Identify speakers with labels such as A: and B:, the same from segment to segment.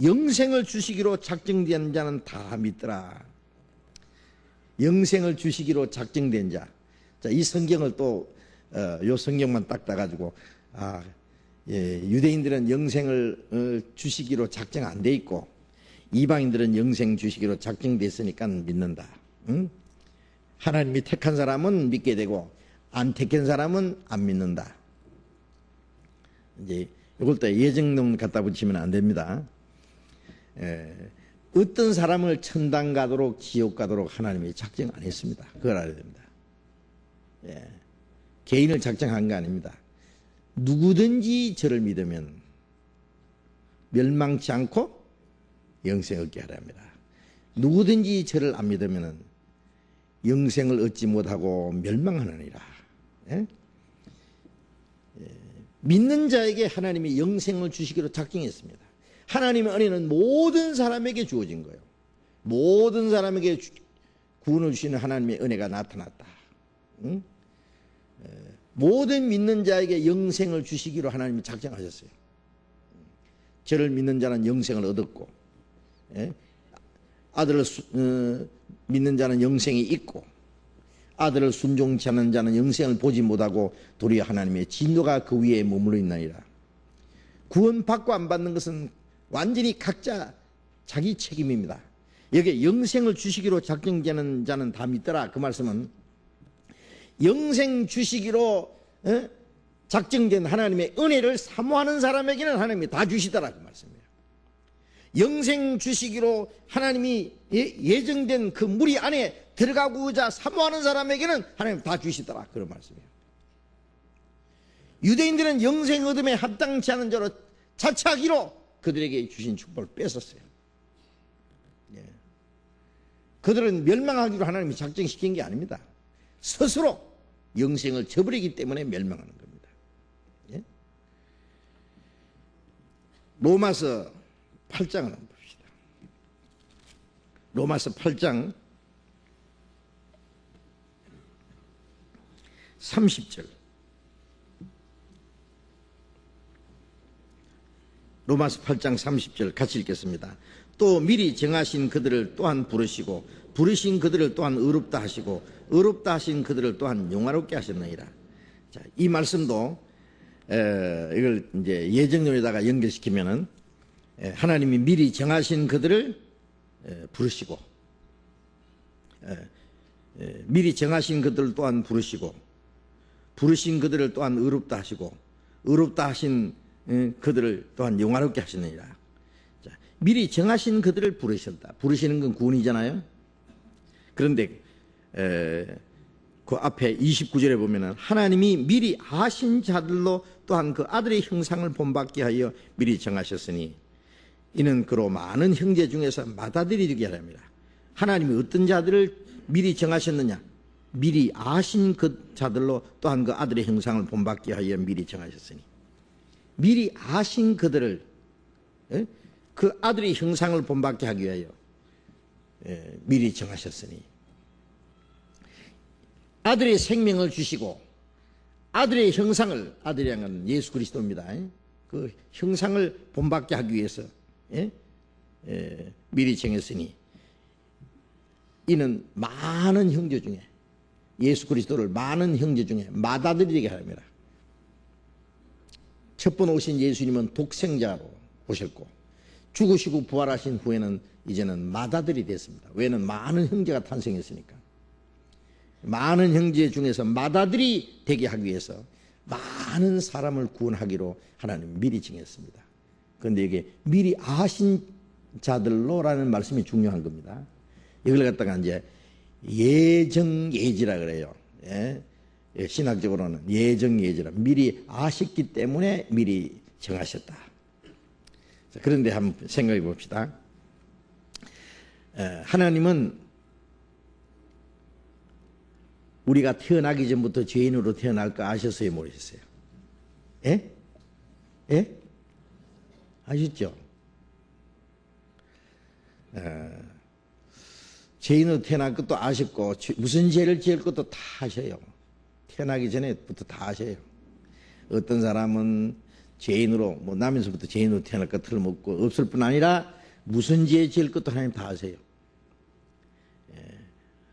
A: 영생을 주시기로 작정된 자는 다 믿더라. 영생을 주시기로 작정된 자. 자, 이 성경을 또 요 성경만 딱 따가지고 유대인들은 영생을 주시기로 작정 안 돼 있고 이방인들은 영생 주시기로 작정됐으니까 믿는다. 응? 하나님이 택한 사람은 믿게 되고 안 택한 사람은 안 믿는다. 이제 이걸 또 예정론 갖다 붙이면 안 됩니다. 어떤 사람을 천당 가도록 지옥 가도록 하나님이 작정 안 했습니다. 그걸 알아야 됩니다. 개인을 작정한 거 아닙니다. 누구든지 저를 믿으면 멸망치 않고 영생을 얻게 하려 합니다. 누구든지 저를 안 믿으면 영생을 얻지 못하고 멸망하느니라. 믿는 자에게 하나님이 영생을 주시기로 작정했습니다. 하나님의 은혜는 모든 사람에게 주어진 거예요. 모든 사람에게 구원을 주시는 하나님의 은혜가 나타났다. 응? 모든 믿는 자에게 영생을 주시기로 하나님이 작정하셨어요. 저를 믿는 자는 영생을 얻었고, 아들을 믿는 자는 영생이 있고, 아들을 순종치 않는 자는 영생을 보지 못하고 도리어 하나님의 진노가 그 위에 머물러 있나이다. 구원받고 안 받는 것은 완전히 각자 자기 책임입니다. 여기에 영생을 주시기로 작정되는 자는 다 믿더라. 그 말씀은 영생 주시기로 작정된 하나님의 은혜를 사모하는 사람에게는 하나님이 다 주시더라. 그 말씀이에요. 영생 주시기로 하나님이 예정된 그 무리 안에 들어가고자 사모하는 사람에게는 하나님 다 주시더라. 그런 말씀이에요. 유대인들은 영생 얻음에 합당치 않은 자로 자처하기로 그들에게 주신 축복을 뺏었어요. 그들은 멸망하기로 하나님이 작정시킨 게 아닙니다. 스스로 영생을 저버리기 때문에 멸망하는 겁니다. 로마서 8장을 한번 봅시다. 로마서 8장 30절. 로마서 8장 30절 같이 읽겠습니다. 또 미리 정하신 그들을 또한 부르시고 부르신 그들을 또한 의롭다 하시고 의롭다 하신 그들을 또한 영화롭게 하셨느니라. 자, 이 말씀도 이걸 이제 예정론에다가 연결시키면은 하나님이 미리 정하신 그들을 부르시고 미리 정하신 그들을 또한 부르시고 부르신 그들을 또한 의롭다 하시고 의롭다 하신 그들을 또한 영화롭게 하시느니라. 자, 미리 정하신 그들을 부르셨다. 부르시는 건 구원이잖아요. 그런데 그 앞에 29절에 보면은 하나님이 미리 아신 자들로 또한 그 아들의 형상을 본받게 하여 미리 정하셨으니 이는 그로 많은 형제 중에서 맏아들이 되게 하랍니다. 하나님이 어떤 자들을 미리 정하셨느냐? 미리 아신 그 자들로 또한 그 아들의 형상을 본받게 하여 미리 정하셨으니 미리 아신 그들을 그 아들의 형상을 본받게 하기 위하여 미리 정하셨으니 아들의 생명을 주시고 아들의 형상을, 아들이라는 건 예수 그리스도입니다. 그 형상을 본받게 하기 위해서 미리 정했으니 이는 많은 형제 중에 예수 그리스도를 많은 형제 중에 맏아들이 되게 하랍니다. 첫 번 오신 예수님은 독생자로 오셨고 죽으시고 부활하신 후에는 이제는 맏아들이 됐습니다. 왜냐하면 많은 형제가 탄생했으니까. 많은 형제 중에서 맏아들이 되게 하기 위해서 많은 사람을 구원하기로 하나님 미리 정했습니다. 그런데 이게 미리 아신 자들로라는 말씀이 중요한 겁니다. 이걸 갖다가 이제 예정예지라 그래요. 신학적으로는 예정예지라. 미리 아셨기 때문에 미리 정하셨다. 자, 그런데 한번 생각해 봅시다. 하나님은 우리가 태어나기 전부터 죄인으로 태어날까 아셨어요, 모르셨어요? 예? 예? 아셨죠? 죄인으로 태어날 것도 아셨고 무슨 죄를 지을 것도 다 아셔요. 태어나기 전에부터 다 아셔요. 어떤 사람은 죄인으로 뭐 나면서부터 죄인으로 태어날 것 틀림없고 없을 뿐 아니라 무슨 죄 지을 것도 하나님 다 아세요.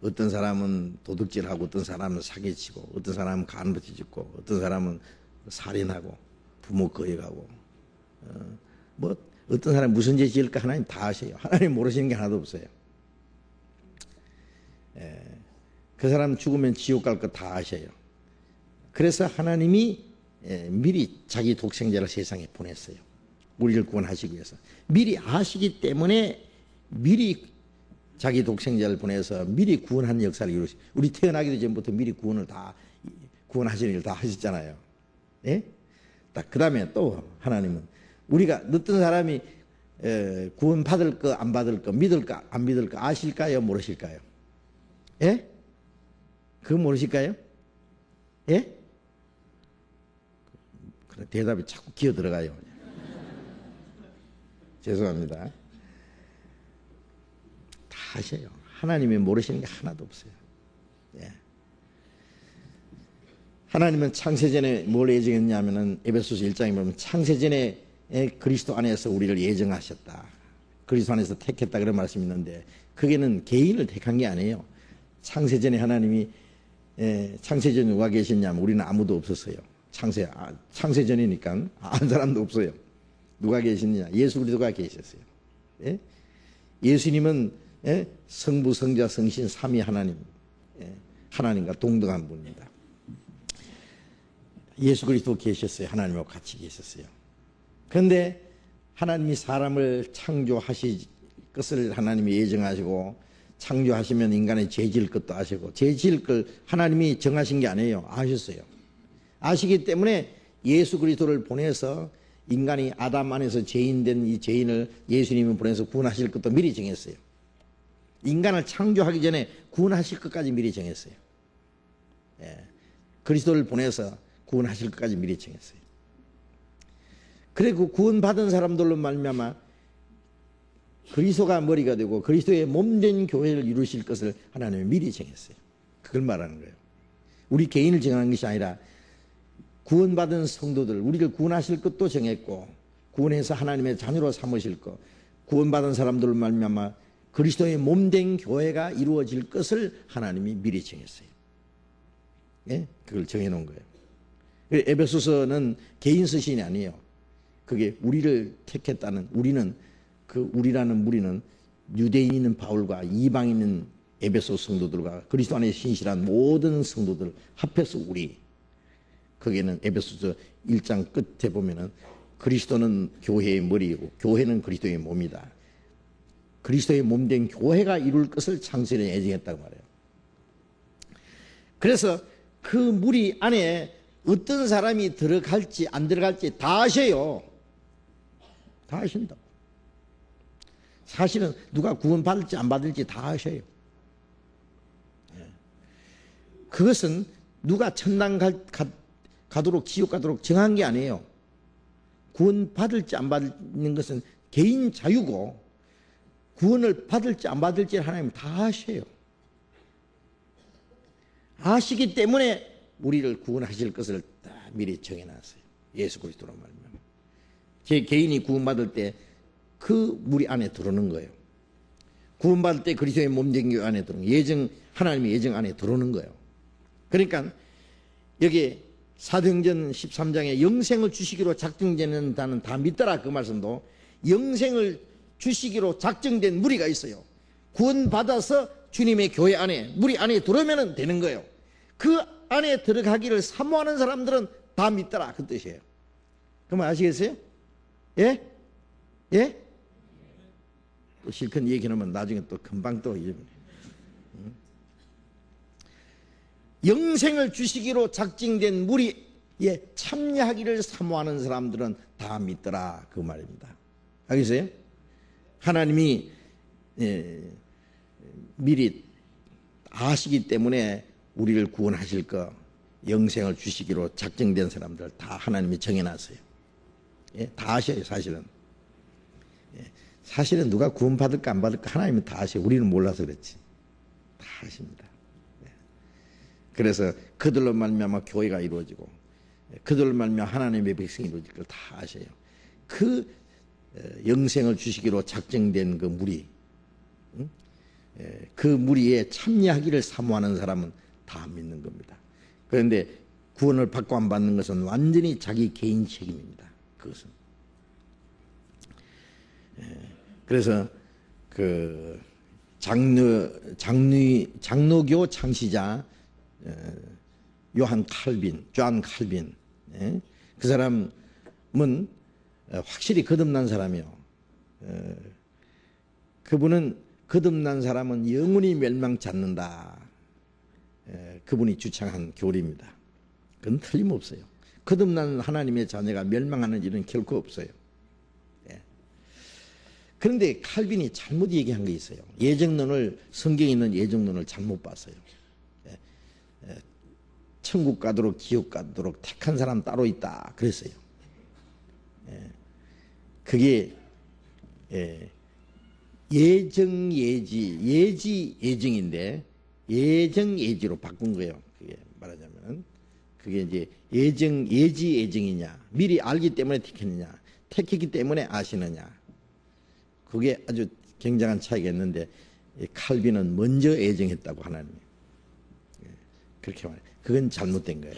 A: 어떤 사람은 도둑질하고 어떤 사람은 사기치고 어떤 사람은 간부짓 짓고 어떤 사람은 살인하고 부모 거역하고 뭐 어떤 사람이 무슨 죄 지을까 하나님 다 아세요. 하나님 모르시는 게 하나도 없어요. 그 사람 죽으면 지옥 갈 거 다 아셔요. 그래서 하나님이 미리 자기 독생자를 세상에 보냈어요. 우리를 구원하시기 위해서. 미리 아시기 때문에 미리 자기 독생자를 보내서 미리 구원한 역사를 이루시. 우리 태어나기도 전부터 미리 구원하시는 일 다 하셨잖아요. 예? 그 다음에 또 하나님은 우리가 어떤 사람이 구원 받을 거 안 받을 거 믿을까 안 믿을까 아실까요? 모르실까요? 예? 그거 모르실까요? 예? 그래, 대답이 자꾸 기어 들어가요. 죄송합니다. 다 하셔요. 하나님이 모르시는 게 하나도 없어요. 예. 하나님은 창세전에 뭘 예정했냐면은 에베소서 1장에 보면 창세전에 그리스도 안에서 우리를 예정하셨다. 그리스도 안에서 택했다 그런 말씀이 있는데 그게는 개인을 택한 게 아니에요. 창세전에 하나님이 창세전에 누가 계셨냐면 우리는 아무도 없었어요. 창세전이니까 아는 사람도 없어요. 누가 계셨느냐? 예수 그리스도가 계셨어요. 예? 예수님은 성부, 성자, 성신, 삼위 하나님, 하나님과 동등한 분입니다. 예수 그리스도 계셨어요. 하나님하고 같이 계셨어요. 그런데 하나님이 사람을 창조하실 것을 하나님이 예정하시고 창조하시면 인간의 죄 지을 것도 아시고 죄 지을 걸 하나님이 정하신 게 아니에요. 아셨어요. 아시기 때문에 예수 그리스도를 보내서 인간이 아담 안에서 죄인된 이 죄인을 예수님을 보내서 구원하실 것도 미리 정했어요. 인간을 창조하기 전에 구원하실 것까지 미리 정했어요. 그리스도를 보내서 구원하실 것까지 미리 정했어요. 그리고 구원받은 사람들로 말미암아 그리스도가 머리가 되고 그리스도의 몸된 교회를 이루실 것을 하나님이 미리 정했어요. 그걸 말하는 거예요. 우리 개인을 정하는 것이 아니라 구원받은 성도들, 우리를 구원하실 것도 정했고 구원해서 하나님의 자녀로 삼으실 것, 구원받은 사람들로 말미암아 그리스도의 몸된 교회가 이루어질 것을 하나님이 미리 정했어요. 예? 그걸 정해놓은 거예요. 에베소서는 개인 서신이 아니에요. 그게 우리를 택했다는, 우리라는 무리는 유대인인 바울과 이방인인 에베소 성도들과 그리스도 안에 신실한 모든 성도들 합해서 우리, 거기에는 에베소서 1장 끝에 보면은 그리스도는 교회의 머리이고 교회는 그리스도의 몸이다. 그리스도의 몸된 교회가 이룰 것을 창세전에 예정했다고 말해요. 그래서 그 무리 안에 어떤 사람이 들어갈지 안 들어갈지 다 아셔요. 다 아신다고. 사실은 누가 구원받을지 안 받을지 다 아셔요. 그것은 누가 천당 가도록 지옥 가도록 정한 게 아니에요. 구원받을지 안 받는 것은 개인 자유고 구원을 받을지 안 받을지 하나님 다 아셔요. 아시기 때문에 우리를 구원하실 것을 다 미리 정해놨어요. 예수 그리스도로 말미암아. 제 개인이 구원받을 때 그 무리 안에 들어오는 거예요. 구원받을 때 그리스도의 몸된 교회 안에 들어오는 거예요. 하나님의 예정 안에 들어오는 거예요. 그러니까 여기 사도행전 13장에 영생을 주시기로 작정되는 자는 다 믿더라 그 말씀도 영생을 주시기로 작정된 무리가 있어요. 구원받아서 주님의 교회 안에 무리 안에 들어오면 되는 거예요. 그 안에 들어가기를 사모하는 사람들은 다 믿더라 그 뜻이에요. 그럼 아시겠어요? 예? 예? 또 실컷 얘기하면 나중에 또 금방 또 영생을 주시기로 작정된 무리에 참여하기를 사모하는 사람들은 다 믿더라 그 말입니다. 알겠어요? 하나님이 미리 아시기 때문에 우리를 구원하실 거 영생을 주시기로 작정된 사람들 다 하나님이 정해놨어요. 다 아셔요. 사실은. 사실은 누가 구원받을까 안 받을까 하나님은 다 아셔요. 우리는 몰라서 그렇지. 다 아십니다. 그래서 그들로 말미암아 교회가 이루어지고 그들로 말미암아 하나님의 백성이 이루어질 걸 다 아셔요. 그 영생을 주시기로 작정된 그 무리, 그 무리에 참여하기를 사모하는 사람은 다 믿는 겁니다. 그런데 구원을 받고 안 받는 것은 완전히 자기 개인 책임입니다. 그것은. 그래서 그 장로교 창시자 존 칼빈, 그 사람은 확실히 거듭난 사람이요. 그분은 거듭난 사람은 영원히 멸망치 않는다. 그분이 주창한 교리입니다. 그건 틀림없어요. 거듭난 하나님의 자녀가 멸망하는 일은 결코 없어요. 그런데 칼빈이 잘못 얘기한 게 있어요. 예정론을, 성경에 있는 예정론을 잘못 봤어요. 천국 가도록 지옥 가도록 택한 사람 따로 있다 그랬어요. 그게 예정인데 예정예지로 바꾼 거예요. 그게 말하자면 그게 이제 예정이냐, 미리 알기 때문에 택했느냐, 택했기 때문에 아시느냐, 그게 아주 굉장한 차이가 있는데 칼빈은 먼저 예정했다고 하나님이 그렇게 말해요. 그건 잘못된 거예요.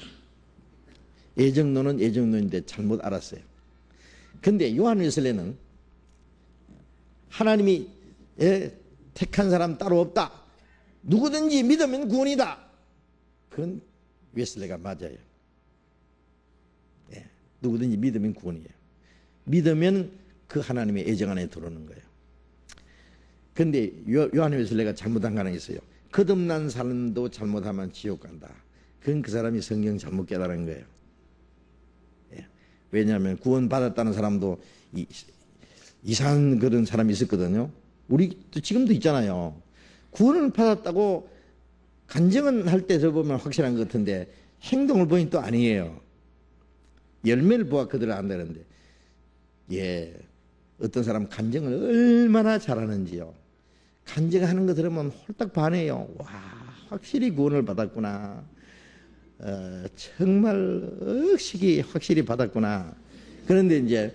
A: 예정론은 예정론인데 잘못 알았어요. 근데 요한 웨슬레는 하나님이 택한 사람 따로 없다. 누구든지 믿으면 구원이다. 그건 웨슬레가 맞아요. 누구든지 믿으면 구원이에요. 믿으면 그 하나님의 예정 안에 들어오는 거예요. 그런데 요한 웨슬레가 잘못한 거 하나 있어요. 거듭난 사람도 잘못하면 지옥 간다. 그건 그 사람이 성경 잘못 깨달은 거예요. 왜냐하면 구원 받았다는 사람도 이상한 그런 사람이 있었거든요. 우리도 지금도 있잖아요. 구원을 받았다고 간증은 할 때 보면 확실한 것 같은데 행동을 보니 또 아니에요. 열매를 보아 그들을 안다는데, 어떤 사람 간증을 얼마나 잘하는지요. 간증하는 거 들으면 홀딱 반해요. 와, 확실히 구원을 받았구나. 정말 억식이 확실히 받았구나. 그런데 이제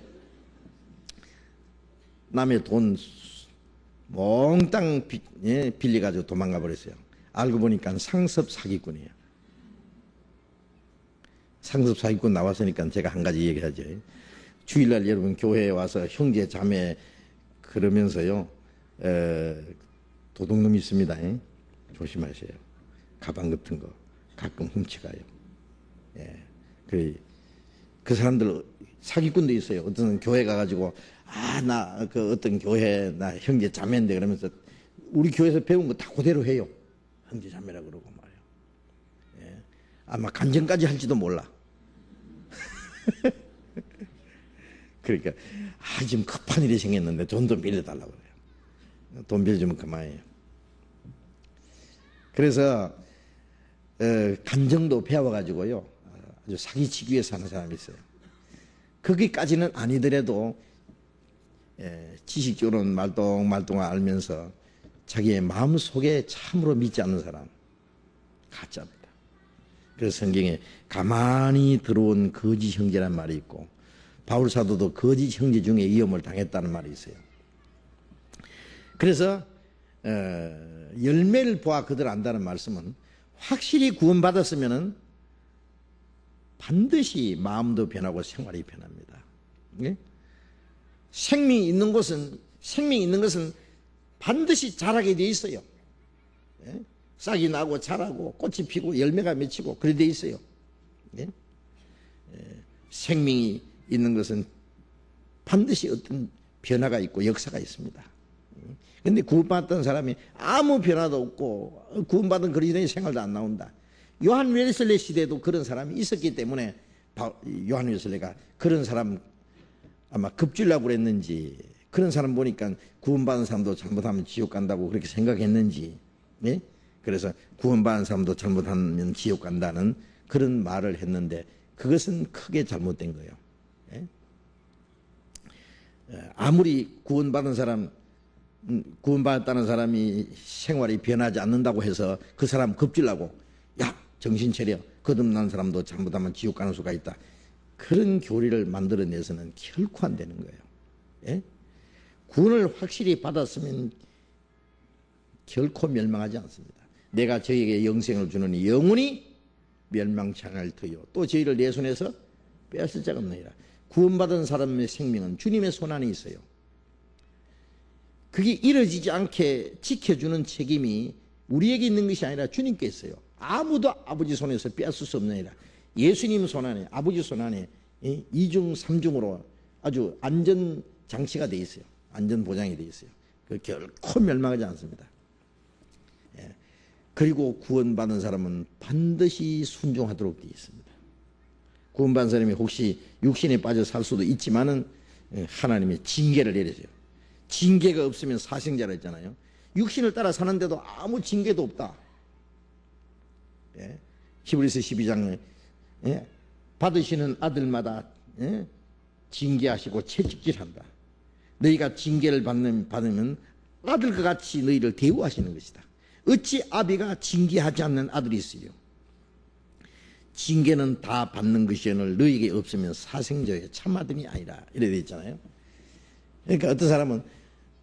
A: 남의 돈 몽땅 빌려가지고 도망가 버렸어요. 알고 보니까 상습 사기꾼이에요. 상습 사기꾼 나왔으니까 제가 한 가지 얘기하죠. 주일날 여러분 교회에 와서 형제 자매 그러면서요, 도둑놈이 있습니다. 조심하세요. 가방 같은 거 가끔 훔쳐가요. 그 사람들 사기꾼도 있어요. 어떤 교회 가가지고 나 그 어떤 교회 나 형제 자매인데 그러면서 우리 교회에서 배운 거 다 그대로 해요. 형제 자매라 그러고 말이에요. 아마 간증까지 할지도 몰라. 그러니까 지금 급한 일이 생겼는데 돈 좀 빌려달라고 그래요. 돈 빌려주면 그만해요. 그래서 간증도 배워가지고요, 아주 사기치기 위해서 하는 사람이 있어요. 거기까지는 아니더라도 지식적으로는 말똥말똥 알면서 자기의 마음속에 참으로 믿지 않는 사람, 가짜입니다. 그래서 성경에 가만히 들어온 거짓 형제란 말이 있고, 바울 사도도 거짓 형제 중에 위험을 당했다는 말이 있어요. 그래서 열매를 보아 그들 안다는 말씀은 확실히 구원받았으면은 반드시 마음도 변하고 생활이 변합니다. 생명이 있는 것은 반드시 자라게 돼 있어요. 싹이 나고 자라고 꽃이 피고 열매가 맺히고 그래 돼 있어요. 생명이 있는 것은 반드시 어떤 변화가 있고 역사가 있습니다. 그런데 구원받았던 사람이 아무 변화도 없고 구원받은 그리스도의 생활도 안 나온다. 요한 웨슬레 시대에도 그런 사람이 있었기 때문에 요한 웨슬레가 그런 사람 아마 급주려고 그랬는지, 그런 사람 보니까 구원받은 사람도 잘못하면 지옥 간다고 그렇게 생각했는지, 그래서 구원받은 사람도 잘못하면 지옥 간다는 그런 말을 했는데 그것은 크게 잘못된 거예요. 아무리 구원받았다는 사람이 생활이 변하지 않는다고 해서 그 사람 급주려고, 야, 정신 차려. 거듭난 사람도 잘못하면 지옥 가는 수가 있다. 그런 교리를 만들어내서는 결코 안 되는 거예요. 예? 구원을 확실히 받았으면 결코 멸망하지 않습니다. 내가 저에게 영생을 주느니 영원히 멸망치 않을 터요. 또 저희를 내 손에서 빼앗을 자가 없느니라. 구원받은 사람의 생명은 주님의 손 안에 있어요. 그게 이루어지지 않게 지켜주는 책임이 우리에게 있는 것이 아니라 주님께 있어요. 아무도 아버지 손에서 빼앗을 수 없느니라. 예수님 손 안에, 아버지 손 안에 이중 삼중으로 아주 안전 장치가 돼 있어요. 안전 보장이 돼 있어요. 결코 멸망하지 않습니다. 예. 그리고 구원받은 사람은 반드시 순종하도록 되어 있습니다. 구원받은 사람이 혹시 육신에 빠져 살 수도 있지만은 하나님의 징계를 내리세요. 징계가 없으면 사생자라 했잖아요. 육신을 따라 사는데도 아무 징계도 없다. 예. 히브리서 12장에 예. 받으시는 아들마다 예. 징계하시고 채찍질한다. 너희가 징계를 받으면 아들과 같이 너희를 대우하시는 것이다. 어찌 아비가 징계하지 않는 아들이 있으요. 징계는 다 받는 것이오늘 너희에게 없으면 사생자의 참아들이 아니라 이래 돼 있잖아요. 그러니까 어떤 사람은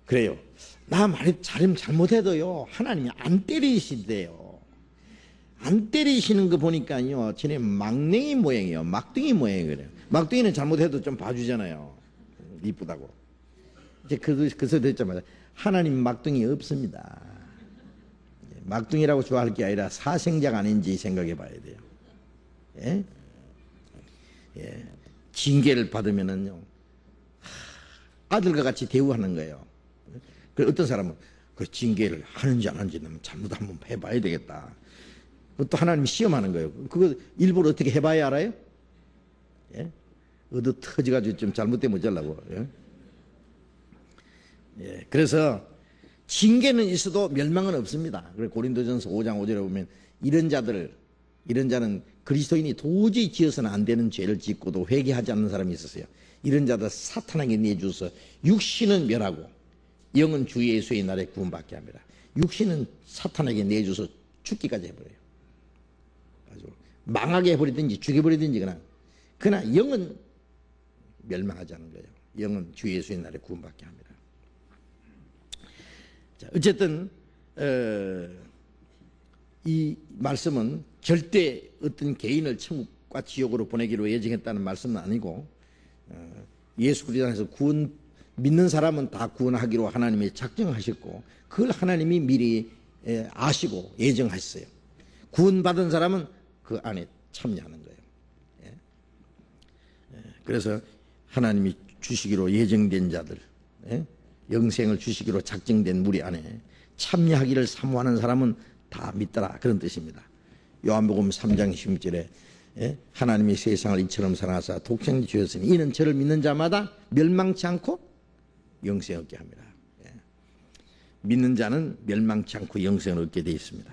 A: 그래요. 나 말이 잘못해도요 하나님이 안 때리시대요. 안 때리시는 거 보니까요 쟤네 막냉이 모양이에요. 막둥이 모양이에요. 그래요. 막둥이는 잘못해도 좀 봐주잖아요. 이쁘다고. 이제 그래서 듣자마자 하나님 막둥이 없습니다. 막둥이라고 좋아할 게 아니라 사생자가 아닌지 생각해 봐야 돼요. 예? 예. 징계를 받으면은요 아들과 같이 대우하는 거예요. 그 어떤 사람은 그 징계를 하는지 안 하는지 잘못 한번 해봐야 되겠다. 또 하나님이 시험하는 거예요. 그거 일부러 어떻게 해봐야 알아요? 예? 어디 터져가지고 좀 잘못되면 어쩌려고. 예? 예. 그래서 징계는 있어도 멸망은 없습니다. 고린도전서 5장 5절에 보면 이런 자는 그리스도인이 도저히 지어서는 안 되는 죄를 짓고도 회개하지 않는 사람이 있었어요. 이런 자들 사탄에게 내주어서 육신은 멸하고 영은 주 예수의 날에 구원받게 합니다. 육신은 사탄에게 내줘서 죽기까지 해버려요. 아주 망하게 해버리든지 죽여버리든지 그러나 영은 멸망하지 않는 거예요. 영은 주 예수의 날에 구원받게 합니다. 자, 어쨌든 이 말씀은 절대 어떤 개인을 천국과 지옥으로 보내기로 예정했다는 말씀은 아니고 예수 그리스도 안에서 구원 믿는 사람은 다 구원하기로 하나님이 작정하셨고 그걸 하나님이 미리 아시고 예정하셨어요. 구원받은 사람은 그 안에 참여하는 거예요. 그래서 하나님이 주시기로 예정된 자들, 영생을 주시기로 작정된 무리 안에 참여하기를 사모하는 사람은 다 믿더라, 그런 뜻입니다. 요한복음 3장 16절에 하나님이 세상을 이처럼 사랑하사 독생자 주셨으니 이는 저를 믿는 자마다 멸망치 않고 영생을 얻게 합니다. 믿는 자는 멸망치 않고 영생을 얻게 되어 있습니다.